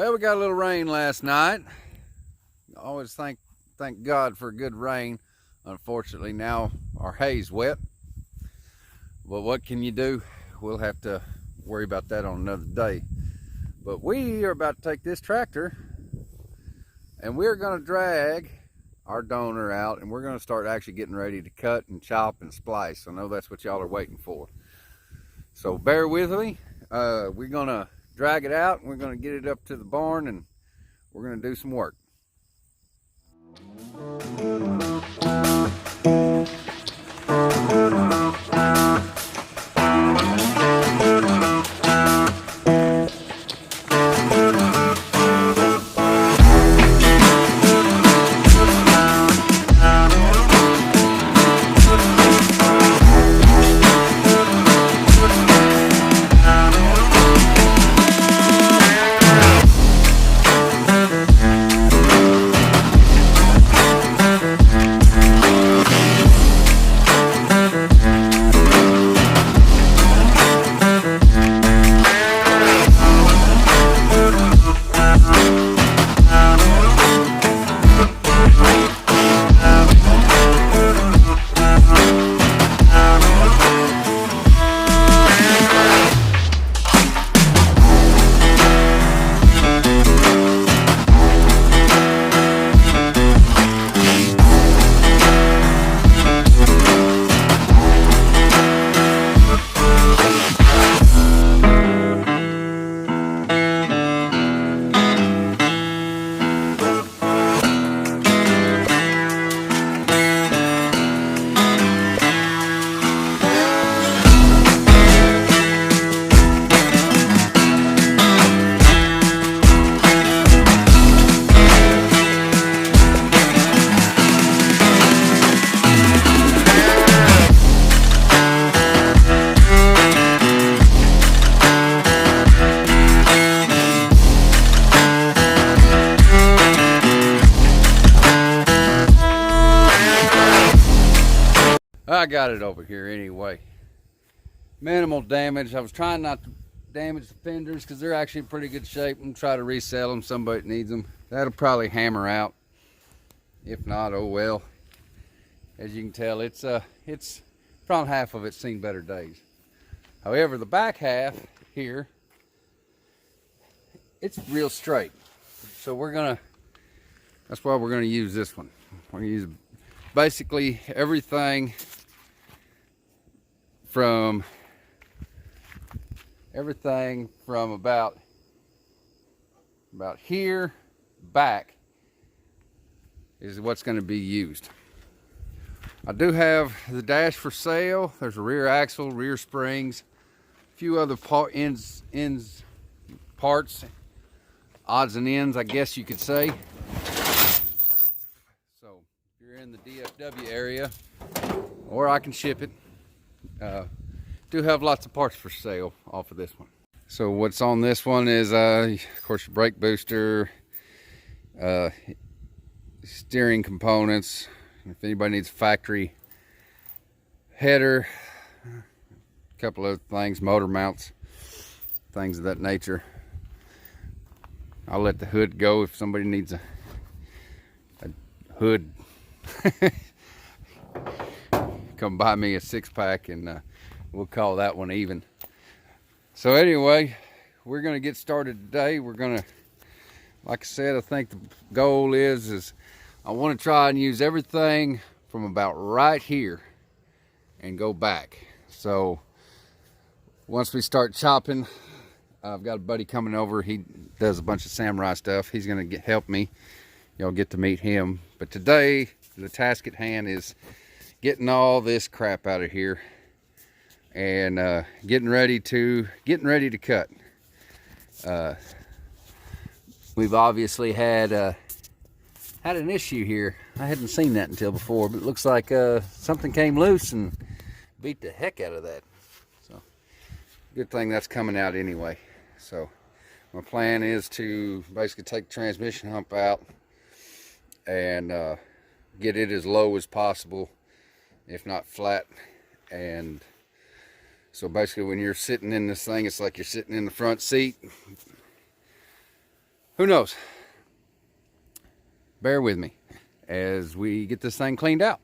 Hey, we got a little rain last night. Always thank God for good rain. Unfortunately, now our hay's wet. But what can you do? We'll have to worry about that on another day. But we are about to take this tractor and we're going to drag our donor out, and we're going to start actually getting ready to cut and chop and splice. I know that's what y'all are waiting for. So bear with me. We're going to drag it out and we're going to get it up to the barn and we're going to do some work. I got it over here anyway. Minimal damage. I was trying not to damage the fenders because they're actually in pretty good shape. I'm trying to resell them. Somebody needs them. That'll probably hammer out. If not, oh well. As you can tell, it's front half of it's seen better days. However, the back half here, it's real straight. So that's why we're gonna use this one. We're gonna use basically everything from about here back is what's going to be used. I do have the dash for sale. There's a rear axle, rear springs, a few other parts, odds and ends, I guess you could say. So if you're in the DFW area, or I can ship it. Do have lots of parts for sale off of this one. So what's on this one is of course your brake booster, steering components, if anybody needs a factory header, a couple of things, motor mounts, things of that nature. I'll let the hood go if somebody needs a hood. Come buy me a 6-pack and we'll call that one even. So anyway, we're going to get started today. We're going to, like I said, I think the goal is I want to try and use everything from about right here and go back. So once we start chopping, I've got a buddy coming over. He does a bunch of samurai stuff. He's going to help me. Y'all get to meet him. But today, the task at hand is getting all this crap out of here and getting ready to cut. We've obviously had an issue here. I hadn't seen that until before, but it looks like something came loose and beat the heck out of that. So good thing that's coming out anyway. So my plan is to basically take the transmission hump out and get it as low as possible, if not flat. And so basically when you're sitting in this thing, it's like you're sitting in the front seat. who knows? Bear with me as we get this thing cleaned out.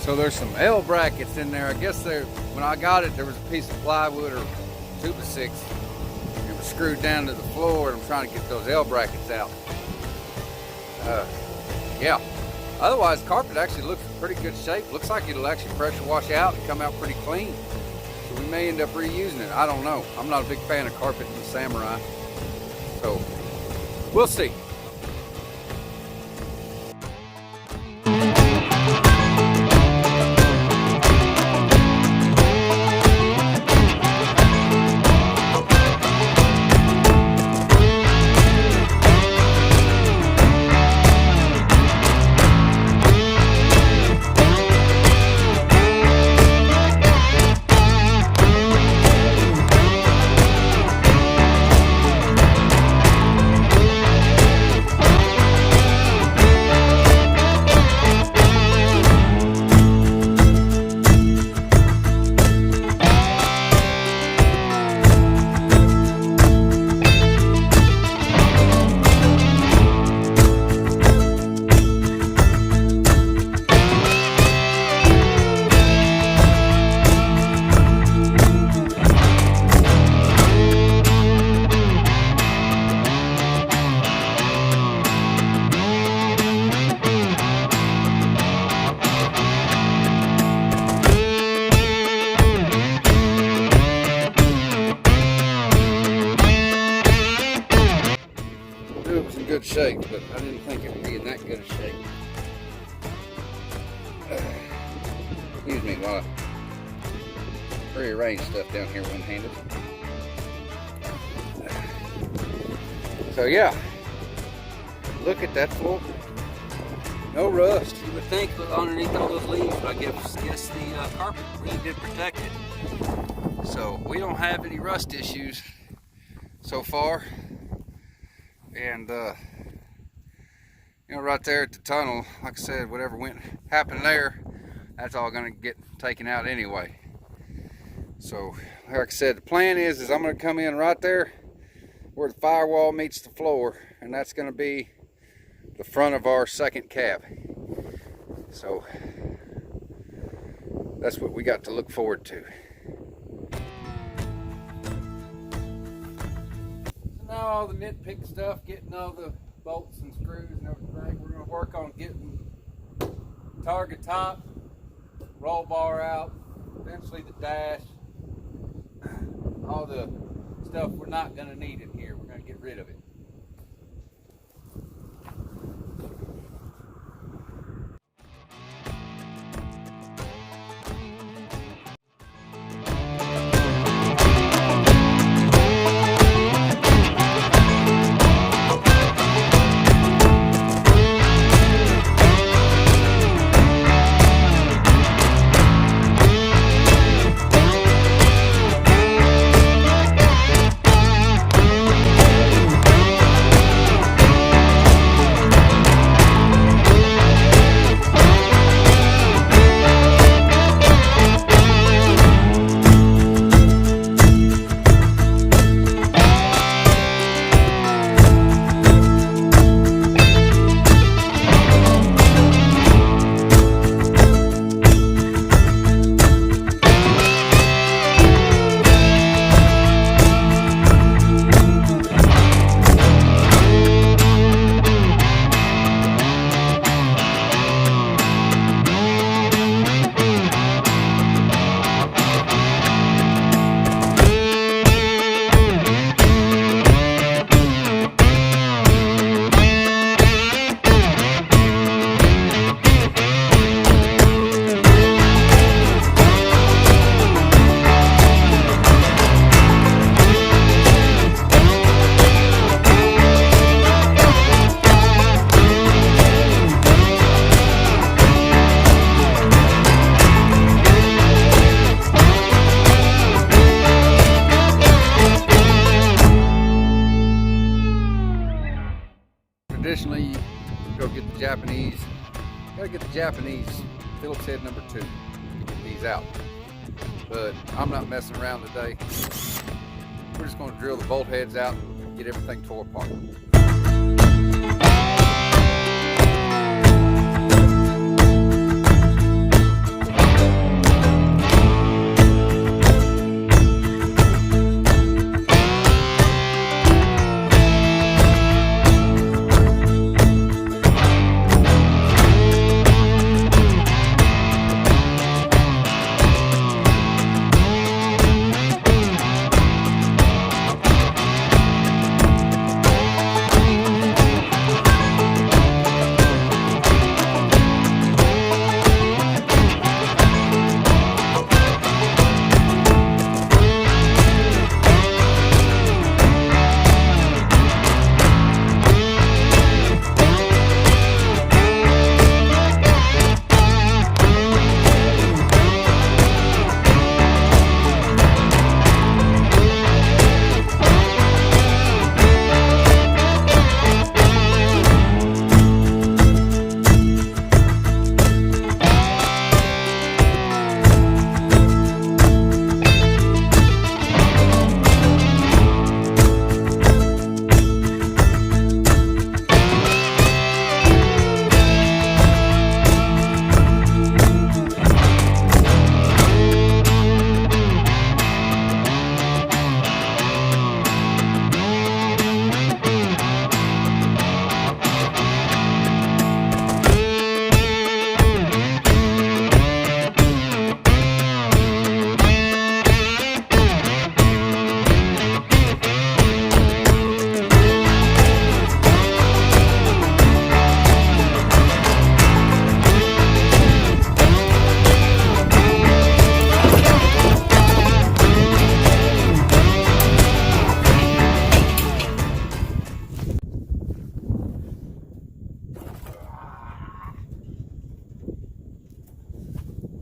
So there's some L brackets in there. I guess when I got it, there was a piece of plywood or 2x6. It was screwed down to the floor, and I'm trying to get those L brackets out. Yeah. Otherwise, the carpet actually looks in pretty good shape. Looks like it'll actually pressure wash out and come out pretty clean. So we may end up reusing it. I don't know. I'm not a big fan of carpet in the Samurai. So we'll see. It was in good shape, but I didn't think it would be in that good a shape. Excuse me while I rearrange stuff down here one-handed. So yeah, look at that floor. No rust. You would think underneath all those leaves, but I guess the carpet really did protect it. So we don't have any rust issues so far. And you know, right there at the tunnel, like I said, whatever happened there, that's all gonna get taken out anyway. So like I said, the plan is I'm gonna come in right there where the firewall meets the floor, and that's gonna be the front of our second cab. So that's what we got to look forward to. Now all the nitpick stuff, getting all the bolts and screws and everything, we're going to work on getting target top, roll bar out, eventually the dash, all the stuff we're not going to need in here, we're going to get rid of it. Japanese Phillips head number 2 to get these out. But I'm not messing around today. We're just going to drill the bolt heads out and get everything tore apart.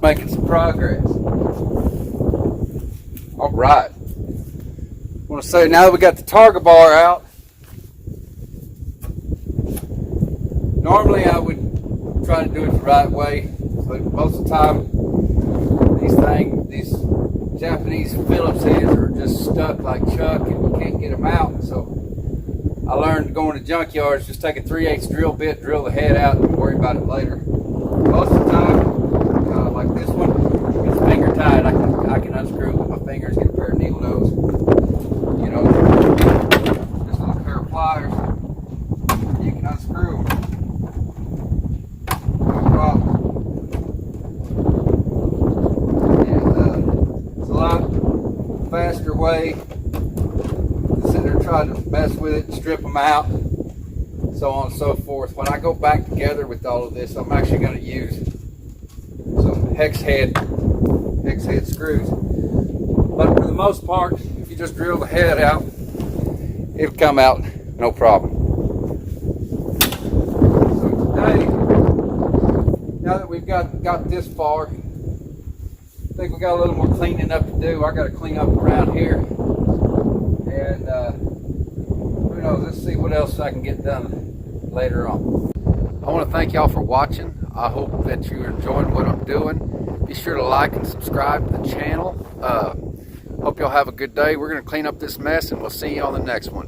Making some progress. All right. I want to say now that we got the Targa bar out, normally I would try to do it the right way, but most of the time these Japanese Phillips heads are just stuck like Chuck and you can't get them out. So I learned going to junkyards, just take a 3/8 drill bit, drill the head out, and worry about it later. Most of the time, like this one, it's finger tied. I can unscrew it with my fingers, get a pair of needle nose, you know, just a little pair of pliers. You can unscrew them, no problem. And it's a lot faster way than sitting there trying to mess with it and strip them out, so on and so forth. When I go back together with all of this, I'm actually going to use some hex head screws. But for the most part, if you just drill the head out, it'll come out no problem. So today, now that we've got this far, I think we got a little more cleaning up to do. I got to clean up around here, and who knows? Let's see what else I can get done later on. I want to thank y'all for watching. I hope that you're enjoying what I'm doing. Be sure to like and subscribe to the channel. Hope y'all have a good day. We're going to clean up this mess, and we'll see you on the next one.